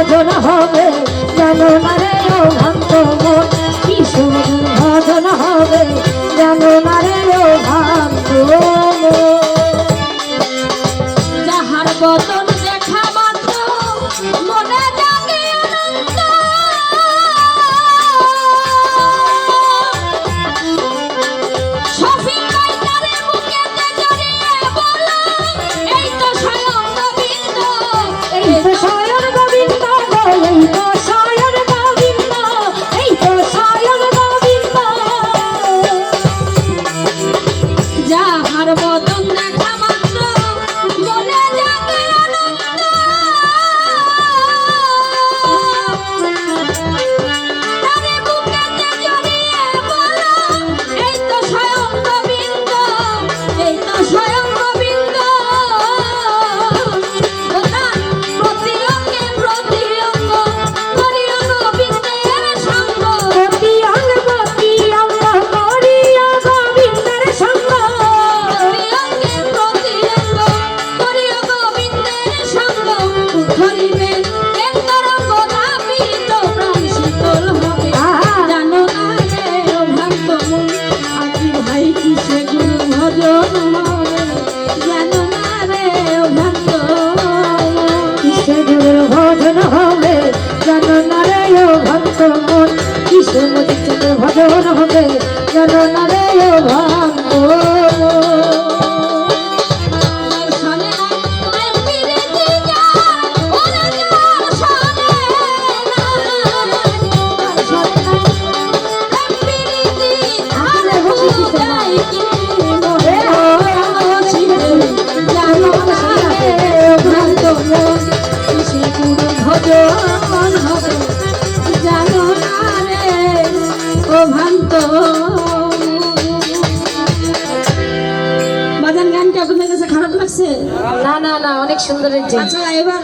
ভজন হবে জানো না রে ও ভক্ত মন কিশোর ভজন হবে জানো না রে ও ভক্ত মন যাহার বদন দেখা মাত্র মনে জাগে আনন্দ শফিক কাইতারে বুকেতে জড়িয়ে বলো এই তো স্বয়ং গোবিন্দ এই তো স্বয়ং গোবিন্দ এই তো স্বয়ং গোবিন্দ এই তো স্বয়ং গোবিন্দ যাহার বদন দেখা মাত্র মনে জাগে আনন্দ তারে বুকেতে জড়িয়ে বলো এই তো স্বয়ং গোবিন্দ এই তো স্বয়ং গোবিন্দ প্রতি অঙ্গে প্রতি অঙ্গ করিও গোবিন্দের সঙ্গ প্রতি অঙ্গ করিও গোবিন্দের সঙ্গ প্রতি অঙ্গে প্রতি অঙ্গ করিও গোবিন্দের সঙ্গ ধরিবে কেন্দ্রঙ্গ ধাবিত প্রাণ শীতল হবে জানো না রে ও ভক্ত মন আজি ভাই কিসে গুরু ভজন হবে জানো না রে ও ভক্ত কিসে গুরু ভজন হবে জানো না রে ও ভক্ত মন কিসে মদির ভজন হবে জানো না রে ও ভক্ত দর্শনে প্রেম প্রীতি যায় ওরে দর্শনে দর্শনে প্রেম প্রীতি আর যায় কি মোহে শিবে জানো না রে ও ভক্ত মন কিসে গুরু ভজন হবে জানো না রে ও ভক্ত বাজান গানটা আপনাদের কাছে খারাপ লাগছে? না না না, অনেক সুন্দর। আচ্ছা এবার